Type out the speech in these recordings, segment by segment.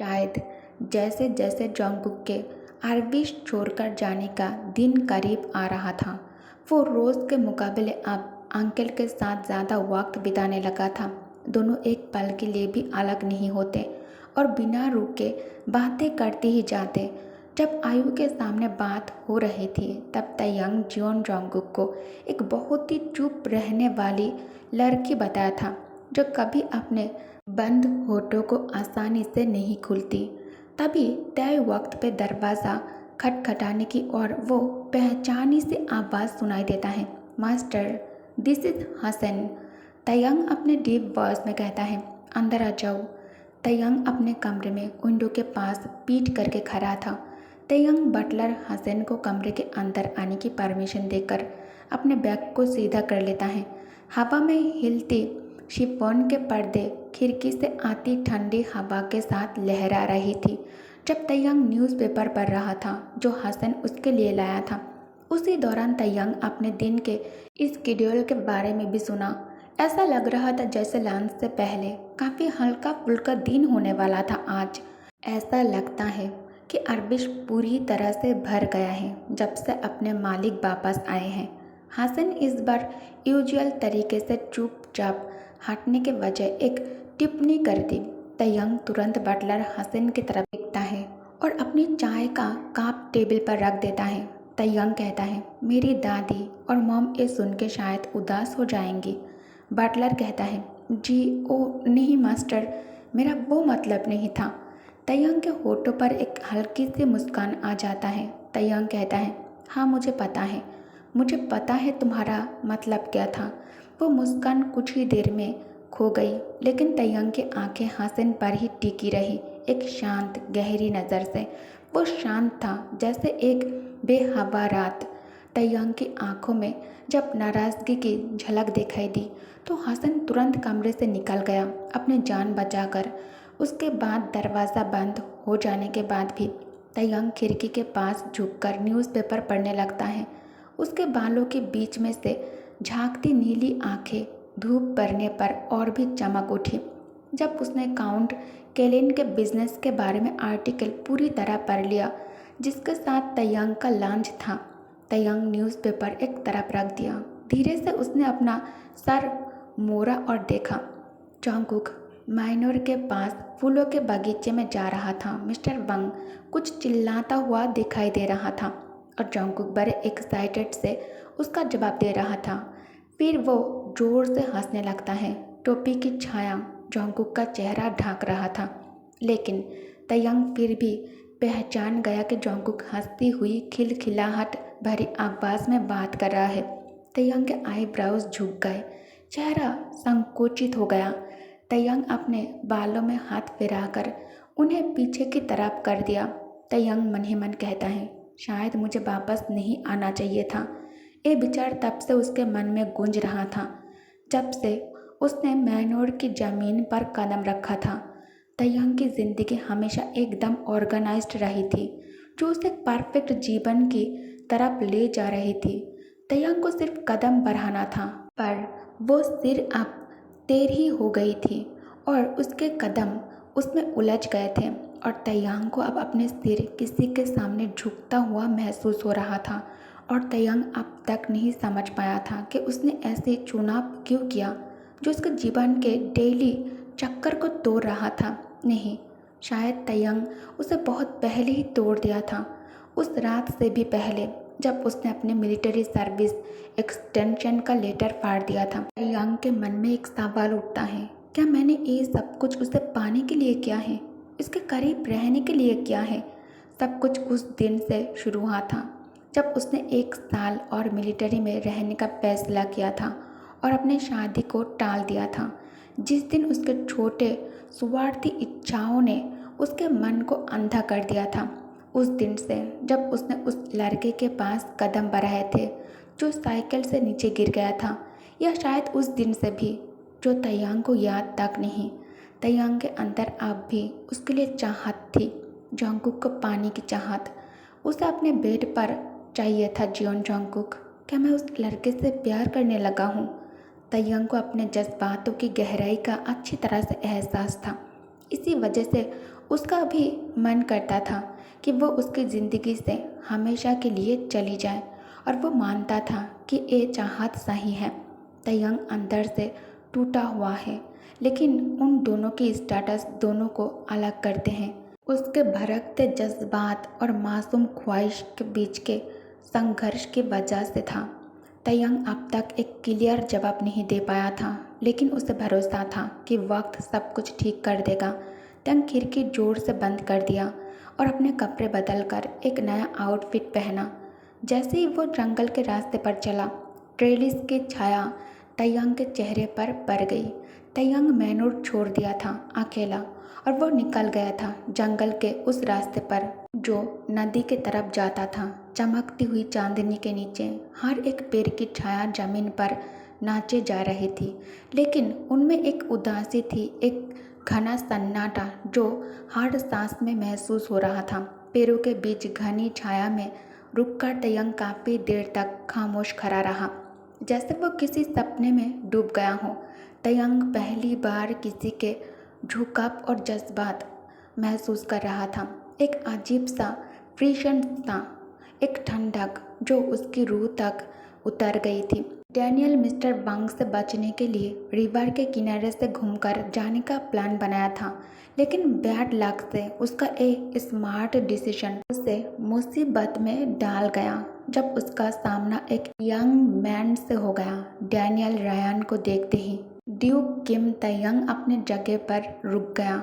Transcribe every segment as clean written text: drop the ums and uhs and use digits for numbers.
शायद जैसे जैसे जॉन्गकुक के आरबीज छोड़कर जाने का दिन करीब आ रहा था, वो रोज़ के मुकाबले अब अंकल के साथ ज़्यादा वक्त बिताने लगा था। दोनों एक पल के लिए भी अलग नहीं होते और बिना रुके बातें करते ही जाते। जब आयु के सामने बात हो रही थी तब तयंग जियोन जॉन्गकुक को एक बहुत ही चुप रहने वाली लड़की बताया था, जो कभी अपने बंद होठों को आसानी से नहीं खुलती। तभी तय वक्त पे दरवाज़ा खटखटाने की और वो पहचानी से आवाज़ सुनाई देता है, मास्टर, दिस इज़ हसन। तयंग अपने डीप वॉइस में कहता है, अंदर आ जाओ। तयंग अपने कमरे में विंडो के पास पीठ करके खड़ा था। तयंग बटलर हसन को कमरे के अंदर आने की परमिशन देकर अपने बैग को सीधा कर लेता है। हवा में हिलती शिफॉन के पर्दे खिड़की से आती ठंडी हवा के साथ लहरा रही थी। जब तयंग न्यूज़पेपर पढ़ रहा था जो हसन उसके लिए लाया था, उसी दौरान तयंग अपने दिन के स्केड्यूल के बारे में भी सुना। ऐसा लग रहा था जैसे लंच से पहले काफ़ी हल्का फुल्का दिन होने वाला था आज। ऐसा लगता है कि अरबिश पूरी तरह से भर गया है जब से अपने मालिक वापस आए हैं। हसन इस बार यूजुअल तरीके से चुपचाप हटने के बजाय एक टिप्पणी कर दी। तयंग तुरंत बटलर हसन की तरफ देखता है और अपनी चाय का कप टेबल पर रख देता है। तयंग कहता है, मेरी दादी और मॉम ये सुन के शायद उदास हो जाएंगी। बटलर कहता है, जी ओ नहीं मास्टर, मेरा वो मतलब नहीं था। तयंग के होठों पर एक हल्की सी मुस्कान आ जाता है। तयंग कहता है, हाँ मुझे पता है तुम्हारा मतलब क्या था। वो मुस्कान कुछ ही देर में खो गई, लेकिन तयंग की आंखें हसन पर ही टिकी रही, एक शांत गहरी नज़र से। वो शांत था जैसे एक बेहवा रात। तयंग की आंखों में जब नाराज़गी की झलक दिखाई दी तो हसन तुरंत कमरे से निकल गया, अपनी जान बचाकर। उसके बाद दरवाज़ा बंद हो जाने के बाद भी तयंग खिड़की के पास झुककर न्यूज़पेपर पढ़ने लगता है। उसके बालों के बीच में से झांकती नीली आंखें धूप पड़ने पर और भी चमक उठी। जब उसने काउंट केलिन के बिजनेस के बारे में आर्टिकल पूरी तरह पढ़ लिया जिसके साथ तयंग का लॉन्च था, तयंग न्यूज़पेपर एक तरफ रख दिया। धीरे से उसने अपना सर मोड़ा और देखा। जॉन्गकुक माइनर के पास फूलों के बगीचे में जा रहा था। मिस्टर वंग कुछ चिल्लाता हुआ दिखाई दे रहा था और जॉन्गकुक बड़े एक्साइटेड से उसका जवाब दे रहा था। फिर वो जोर से हंसने लगता है। टोपी की छाया जॉन्गकुक का चेहरा ढक रहा था, लेकिन तयंग फिर भी पहचान गया कि जॉन्गकुक हंसती हुई खिलखिलाहट भरी आवाज़ में बात कर रहा है। तयंग के आईब्राउज झुक गए, चेहरा संकुचित हो गया। तयंग अपने बालों में हाथ फिराकर उन्हें पीछे की तरफ कर दिया। तयंग मन ही मन कहता है, शायद मुझे वापस नहीं आना चाहिए था। ये विचार तब से उसके मन में गूंज रहा था जब से उसने मैनोर की ज़मीन पर कदम रखा था। तयंग की ज़िंदगी हमेशा एकदम ऑर्गेनाइज्ड रही थी, जो उसे परफेक्ट जीवन की तरफ ले जा रही थी। तयंग को सिर्फ कदम बढ़ाना था, पर वो सिर अब टेढ़ी हो गई थी और उसके कदम उसमें उलझ गए थे और तयंग को अब अपने सिर किसी के सामने झुकता हुआ महसूस हो रहा था। और तयंग अब तक नहीं समझ पाया था कि उसने ऐसे चुनाव क्यों किया जो उसके जीवन के डेली चक्कर को तोड़ रहा था। नहीं, शायद तयंग उसे बहुत पहले ही तोड़ दिया था, उस रात से भी पहले जब उसने अपने मिलिट्री सर्विस एक्सटेंशन का लेटर फाड़ दिया था। तयंग के मन में एक सवाल उठता है, क्या मैंने ये सब कुछ उसे पाने के लिए किया है, इसके करीब रहने के लिए किया है? सब कुछ उस दिन से शुरू हुआ था जब उसने 1 साल और मिलिट्री में रहने का फैसला किया था और अपने शादी को टाल दिया था। जिस दिन उसके छोटे स्वार्थी इच्छाओं ने उसके मन को अंधा कर दिया था, उस दिन से जब उसने उस लड़के के पास कदम बढ़ाए थे जो साइकिल से नीचे गिर गया था, या शायद उस दिन से भी जो तयंग को याद तक नहीं। तयंग के अंदर अब भी उसके लिए चाहत थी, जॉन्गकुक को पाने की चाहत। उसे अपने बेड पर चाहिए था जियोन जॉन्गकुक। क्या मैं उस लड़के से प्यार करने लगा हूँ? तयंग को अपने जज्बातों की गहराई का अच्छी तरह से एहसास था। इसी वजह से उसका भी मन करता था कि वो उसकी ज़िंदगी से हमेशा के लिए चली जाए और वो मानता था कि ये चाहत सही है। तयंग अंदर से टूटा हुआ है, लेकिन उन दोनों की स्टेटस दोनों को अलग करते हैं। उसके भड़कते जज्बात और मासूम ख्वाहिश के बीच के संघर्ष की वजह से था। तयंग अब तक एक क्लियर जवाब नहीं दे पाया था, लेकिन उसे भरोसा था कि वक्त सब कुछ ठीक कर देगा। तयंग खिड़की जोर से बंद कर दिया और अपने कपड़े बदलकर एक नया आउटफिट पहना। जैसे ही वो जंगल के रास्ते पर चला, ट्रेलिस की छाया तयंग के चेहरे पर पड़ गई। तयंग मैनूर छोड़ दिया था अकेला, और वो निकल गया था जंगल के उस रास्ते पर जो नदी की तरफ जाता था। चमकती हुई चांदनी के नीचे हर एक पेड़ की छाया जमीन पर नाचे जा रही थी, लेकिन उनमें एक उदासी थी, एक घना सन्नाटा जो हर सांस में महसूस हो रहा था। पेड़ों के बीच घनी छाया में रुककर तयंग काफ़ी देर तक खामोश खड़ा रहा, जैसे वो किसी सपने में डूब गया हो। तयंग पहली बार किसी के झुकाव और जज्बात महसूस कर रहा था। एक अजीब सा प्रसन्नता, एक ठंडक जो उसकी रूह तक उतर गई थी। डैनियल मिस्टर वांग से बचने के लिए रिवर के किनारे से घूमकर जाने का प्लान बनाया था, लेकिन बैड लक से उसका एक स्मार्ट डिसीजन उसे मुसीबत में डाल गया जब उसका सामना एक यंग मैन से हो गया। डैनियल रायन को देखते ही ड्यूक किम तयंग अपने जगह पर रुक गया।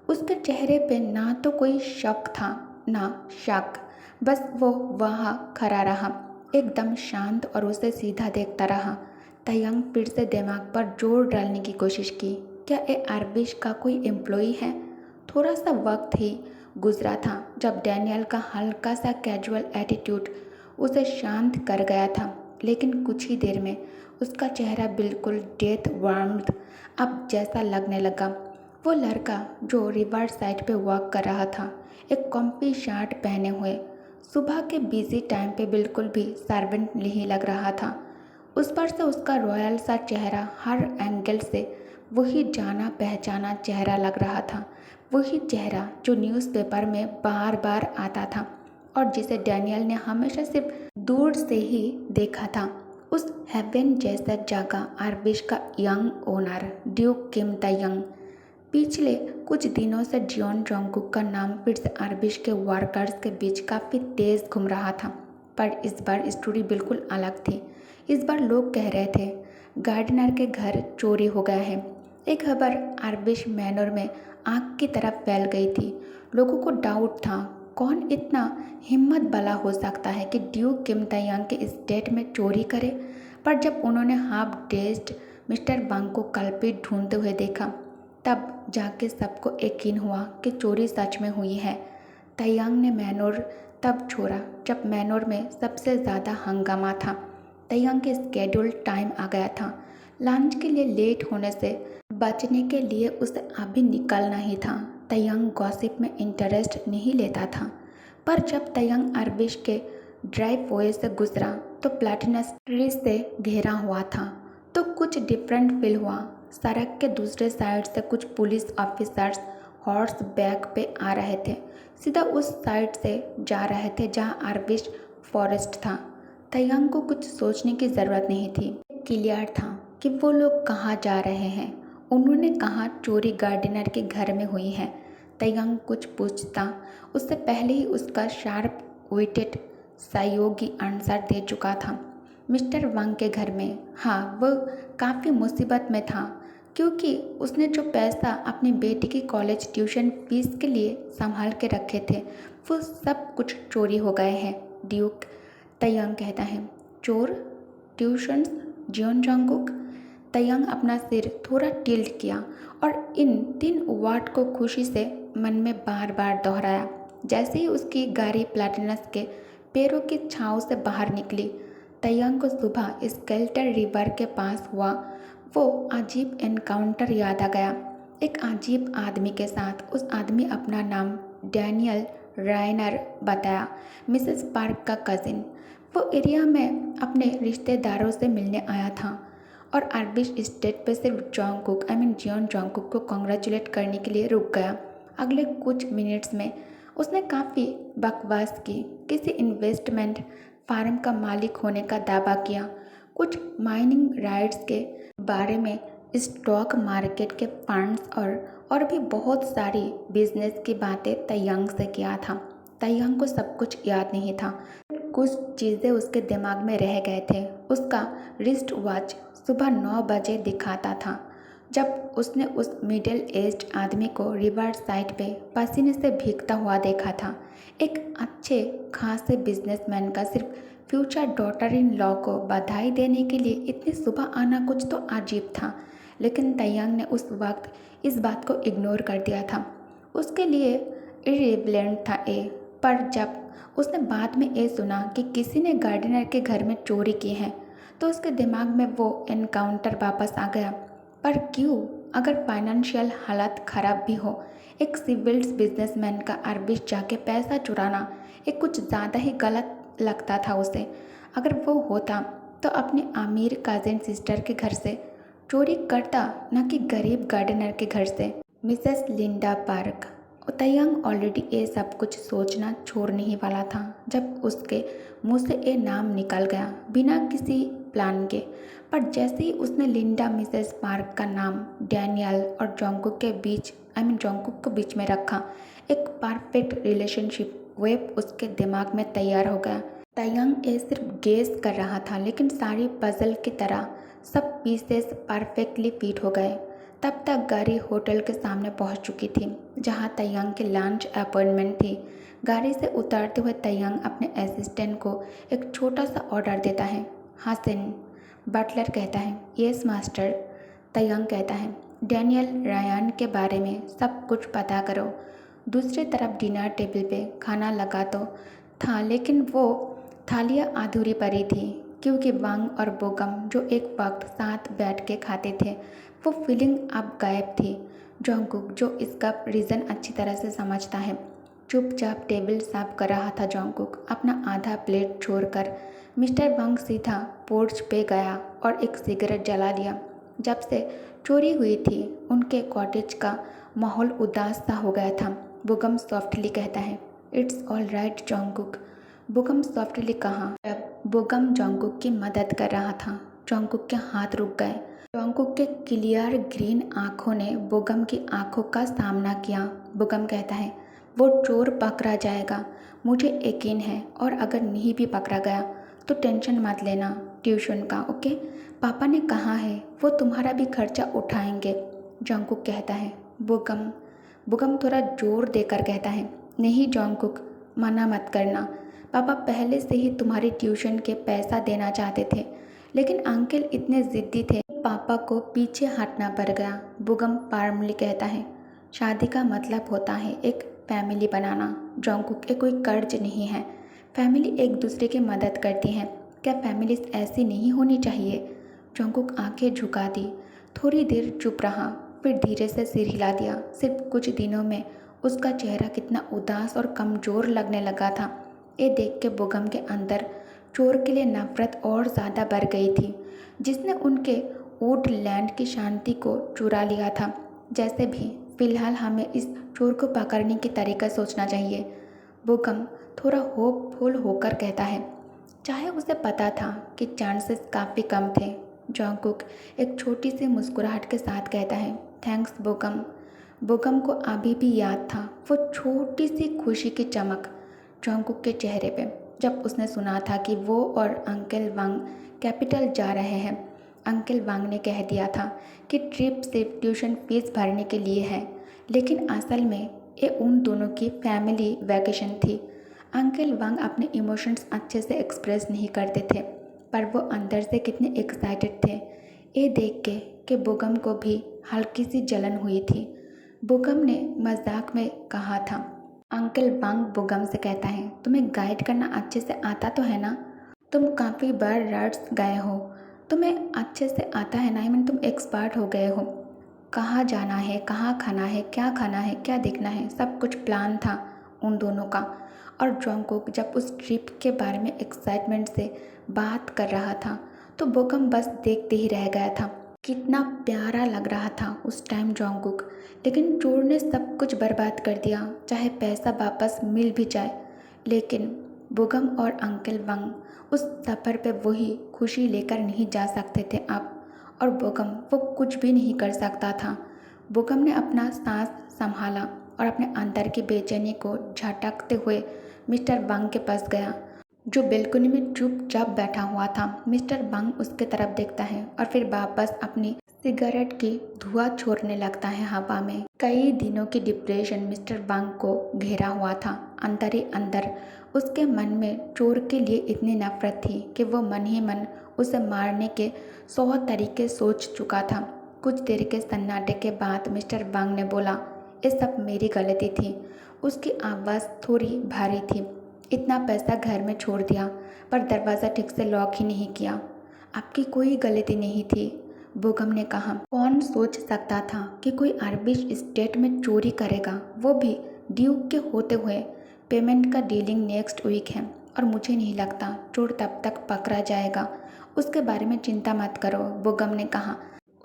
उसके चेहरे पे ना तो कोई शक था ना शक, बस वो वहाँ खड़ा रहा, एकदम शांत और उसे सीधा देखता रहा। तयंग फिर से दिमाग पर जोर डालने की कोशिश की। क्या ये आरबिश का कोई एम्प्लॉई है? थोड़ा सा वक्त ही गुजरा था जब डैनियल का हल्का सा कैजुअल एटीट्यूड उसे शांत कर गया था, लेकिन कुछ ही देर में उसका चेहरा बिल्कुल डेथ वार्म्ड अब जैसा लगने लगा। वो लड़का जो रिवर साइड पे वॉक कर रहा था, एक कॉम्पी शर्ट पहने हुए, सुबह के बिजी टाइम पे बिल्कुल भी सर्वेंट नहीं लग रहा था। उस पर से उसका रॉयल सा चेहरा हर एंगल से वही जाना पहचाना चेहरा लग रहा था, वही चेहरा जो न्यूज़पेपर में बार बार आता था और जिसे डैनियल ने हमेशा सिर्फ दूर से ही देखा था। उस हेवन जैसा जगह आरबिश का यंग ओनर ड्यूक किम तयंग पिछले कुछ दिनों से जियोन जोंगकुक का नाम फिर से आरबिश के वर्कर्स के बीच काफ़ी तेज घूम रहा था। पर इस बार स्टोरी बिल्कुल अलग थी। इस बार लोग कह रहे थे गार्डनर के घर चोरी हो गया है। एक खबर आरबिश मैनर में आग की तरफ फैल गई थी। लोगों को डाउट था कौन इतना हिम्मत वाला हो सकता है कि ड्यूक किम तयंग के स्टेट में चोरी करे। पर जब उन्होंने हाफ डेज्ड मिस्टर वांग को कल्प्रिट ढूंढते हुए देखा, तब जाके सबको यकीन हुआ कि चोरी सच में हुई है। तयंग ने मैनोर तब छोड़ा जब मैनोर में सबसे ज़्यादा हंगामा था। तयंग के स्केड्यूल टाइम आ गया था। लंच के लिए लेट होने से बचने के लिए उसे अभी निकलना ही था। तयंग गॉसिप में इंटरेस्ट नहीं लेता था, पर जब तयंग आरबिश के ड्राइववे से गुजरा तो प्लैटिनस ट्री से घेरा हुआ था, तो कुछ डिफरेंट फील हुआ। सड़क के दूसरे साइड से कुछ पुलिस ऑफिसर्स हॉर्स बैक पे आ रहे थे, सीधा उस साइड से जा रहे थे जहाँ आरबिश फॉरेस्ट था। तयंग को कुछ सोचने की ज़रूरत नहीं थी, क्लियर था कि वो लोग कहाँ जा रहे हैं। उन्होंने कहा चोरी गार्डनर के घर में हुई है। तयंग कुछ पूछता उससे पहले ही उसका शार्प विटेड सहयोगी आंसर दे चुका था। मिस्टर वांग के घर में। हाँ, वो काफ़ी मुसीबत में था क्योंकि उसने जो पैसा अपनी बेटी की कॉलेज ट्यूशन फीस के लिए संभाल के रखे थे वो सब कुछ चोरी हो गए हैं। ड्यूक तयंग कहता है। चोर? ट्यूशन्स? Xeon Jungkook? तयंग अपना सिर थोड़ा टिल्ट किया और इन 3 वर्ड को खुशी से मन में बार बार दोहराया। जैसे ही उसकी गाड़ी प्लैटिनस के पैरों की छाँव से बाहर निकली, तयंग को सुबह स्केल्टर रिवर के पास हुआ वो अजीब एनकाउंटर याद आ गया, एक अजीब आदमी के साथ। उस आदमी अपना नाम डैनियल रायनर बताया, मिसेस पार्क का कज़िन। वो एरिया में अपने रिश्तेदारों से मिलने आया था और आरबिश स्टेट पे सिर्फ जियोन जोंगकुक को कॉन्ग्रेचुलेट करने के लिए रुक गया। अगले कुछ मिनट्स में उसने काफ़ी बकवास की, किसी इन्वेस्टमेंट फार्म का मालिक होने का दावा किया, कुछ माइनिंग राइट्स के बारे में, स्टॉक मार्केट के फंड्स और भी बहुत सारी बिजनेस की बातें तैयांग से किया था। तैयांग को सब कुछ याद नहीं था, कुछ चीज़ें उसके दिमाग में रह गए थे। उसका रिस्ट वॉच सुबह 9 बजे दिखाता था जब उसने उस मिडिल एज्ड आदमी को रिवर साइड पे पसीने से भीगता हुआ देखा था। एक अच्छे खासे बिजनेसमैन का सिर्फ फ्यूचर डॉटर इन लॉ को बधाई देने के लिए इतनी सुबह आना कुछ तो अजीब था, लेकिन तैयांग ने उस वक्त इस बात को इग्नोर कर दिया था। उसके लिए इर्रिलेवेंट था ये। पर जब उसने बाद में ये सुना कि किसी ने गार्डनर के घर में चोरी की है, तो उसके दिमाग में वो एनकाउंटर वापस आ गया। पर क्यों? अगर फाइनेंशियल हालत ख़राब भी हो, एक सिविल्स बिजनेसमैन का अरबिश जाके पैसा चुराना एक कुछ ज़्यादा ही गलत लगता था उसे। अगर वो होता तो अपने अमीर कजिन सिस्टर के घर से चोरी करता, न कि गरीब गार्डनर के घर से। Mrs Linda Park. Taeyang already ये सब कुछ सोचना छोड़ने ही वाला था जब उसके मुंह से ये नाम निकल गया बिना किसी प्लान के। पर जैसे ही उसने लिंडा मिसेस पार्क का नाम डैनियल और जोंगकुक के बीच जोंगकुक के बीच में रखा, एक परफेक्ट रिलेशनशिप वेब उसके दिमाग में तैयार हो गया। तैयांग ये सिर्फ गेस कर रहा था, लेकिन सारी पजल की तरह सब पीसेस परफेक्टली फिट हो गए। तब तक गाड़ी होटल के सामने पहुंच चुकी थी जहां तैयांग की लंच अपॉइंटमेंट थी। गाड़ी से उतरते हुए तैयांग अपने असिस्टेंट को एक छोटा सा ऑर्डर देता है। हाँ सिन, बटलर कहता है। यस मास्टर, तैयांग कहता है। डैनियल रायान के बारे में सब कुछ पता करो। दूसरी तरफ डिनर टेबल पे खाना लगा तो था, लेकिन वो थालियाँ अधूरी पड़ी थी क्योंकि वांग और बोगम जो एक वक्त साथ बैठ के खाते थे, वो फीलिंग अब गायब थी। जोंगकुक, जो इसका रीज़न अच्छी तरह से समझता है, चुपचाप टेबल साफ कर रहा था। जोंगकुक अपना आधा प्लेट छोड़कर मिस्टर वांग सीधा पोर्च पे गया और एक सिगरेट जला लिया। जब से चोरी हुई थी उनके कॉटेज का माहौल उदास सा हो गया था। बोगम सॉफ्टली कहता है। It's all right Jungkook, Bogum softly कहा। जब बोगम जोंगकुक की मदद कर रहा था, जोंगकुक के हाथ रुक गए। जोंगकुक के क्लियर ग्रीन आंखों ने बोगम की आंखों का सामना किया। बोगम कहता है, वो चोर पकड़ा जाएगा, मुझे यकीन है, और अगर नहीं भी पकड़ा गया तो टेंशन मत लेना ट्यूशन का, ओके? पापा ने कहा है वो तुम्हारा भी खर्चा उठाएंगे, जोंगकुक कहता है। बोगम थोड़ा जोर देकर कहता है, नहीं जोंगकुक, मना मत करना। पापा पहले से ही तुम्हारी ट्यूशन के पैसा देना चाहते थे, लेकिन अंकल इतने ज़िद्दी थे, पापा को पीछे हटना पड़ गया। बोगम फार्मली कहता है। शादी का मतलब होता है एक फैमिली बनाना जोंगकुक, ये कोई कर्ज नहीं है। फैमिली एक दूसरे की मदद करती है। क्या फैमिलीज ऐसी नहीं होनी चाहिए? जोंगकुक आंखें झुका दी, थोड़ी देर चुप रहा, फिर धीरे से सिर हिला दिया। सिर्फ कुछ दिनों में उसका चेहरा कितना उदास और कमज़ोर लगने लगा था, ये देख के बोगम के अंदर चोर के लिए नफरत और ज़्यादा बढ़ गई थी, जिसने उनके वुडलैंड की शांति को चुरा लिया था। जैसे भी फिलहाल हमें इस चोर को पकड़ने की तरीका सोचना चाहिए, बोगम थोड़ा होपफुल होकर कहता है, चाहे उसे पता था कि चांसेस काफ़ी कम थे। जोंगकुक एक छोटी सी मुस्कुराहट के साथ कहता है, थैंक्स बोगम। बोगम को अभी भी याद था वो छोटी सी खुशी की चमक जोंगकुक के चेहरे पे, जब उसने सुना था कि वो और अंकल वांग कैपिटल जा रहे हैं। अंकल वांग ने कह दिया था कि ट्रिप सिर्फ ट्यूशन फीस भरने के लिए है, लेकिन असल में ये उन दोनों की फैमिली वैकेशन थी। अंकल वांग अपने इमोशंस अच्छे से एक्सप्रेस नहीं करते थे, पर वो अंदर से कितने एक्साइटेड थे ये देख के कि बोगम को भी हल्की सी जलन हुई थी। बोगम ने मजाक में कहा था। अंकल वांग बोगम से कहता है, तुम्हें गाइड करना अच्छे से आता तो है ना? तुम काफ़ी बार राइड्स गए हो, तुम्हें अच्छे से आता है ना? तुम एक्सपर्ट हो गए हो। कहाँ जाना है, कहाँ खाना है, क्या देखना है, सब कुछ प्लान था उन दोनों का। और जोंगकुक जब उस ट्रिप के बारे में एक्साइटमेंट से बात कर रहा था तो बोगम बस देखते ही रह गया था। कितना प्यारा लग रहा था उस टाइम जोंगकुक, लेकिन चोर ने सब कुछ बर्बाद कर दिया, चाहे पैसा वापस मिल भी जाए। लेकिन बुगम और अंकल वंग उस सफ़र पे वही खुशी लेकर नहीं जा सकते थे अब, और बुगम वो कुछ भी नहीं कर सकता था। बुगम ने अपना सांस संभाला और अपने अंदर की बेचैनी को झटकते हुए मिस्टर वंग के पास गया, जो बेलकुनी में चुपचाप बैठा हुआ था। मिस्टर वंग उसके तरफ देखता है और फिर वापस अपनी सिगरेट की धुआं छोड़ने लगता है हवा में। कई दिनों की डिप्रेशन मिस्टर वंग को घेरा हुआ था। अंदर ही अंदर उसके मन में चोर के लिए इतनी नफरत थी कि वो मन ही मन उसे मारने के 100 तरीके सोच चुका था। कुछ देर के सन्नाटे के बाद मिस्टर वंग ने बोला, ये सब मेरी गलती थी। उसकी आवाज़ थोड़ी भारी थी। इतना पैसा घर में छोड़ दिया पर दरवाज़ा ठीक से लॉक ही नहीं किया। आपकी कोई गलती नहीं थी, बोगम ने कहा। कौन सोच सकता था कि कोई अरबिश स्टेट में चोरी करेगा, वो भी ड्यूक के होते हुए। पेमेंट का डीलिंग नेक्स्ट वीक है और मुझे नहीं लगता चोर तब तक पकड़ा जाएगा। उसके बारे में चिंता मत करो, बोगम ने कहा।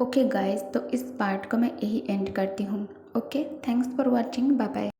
ओके गाइस, तो इस पार्ट को मैं यही एंड करती हूँ। Okay, thanks for watching, bye bye.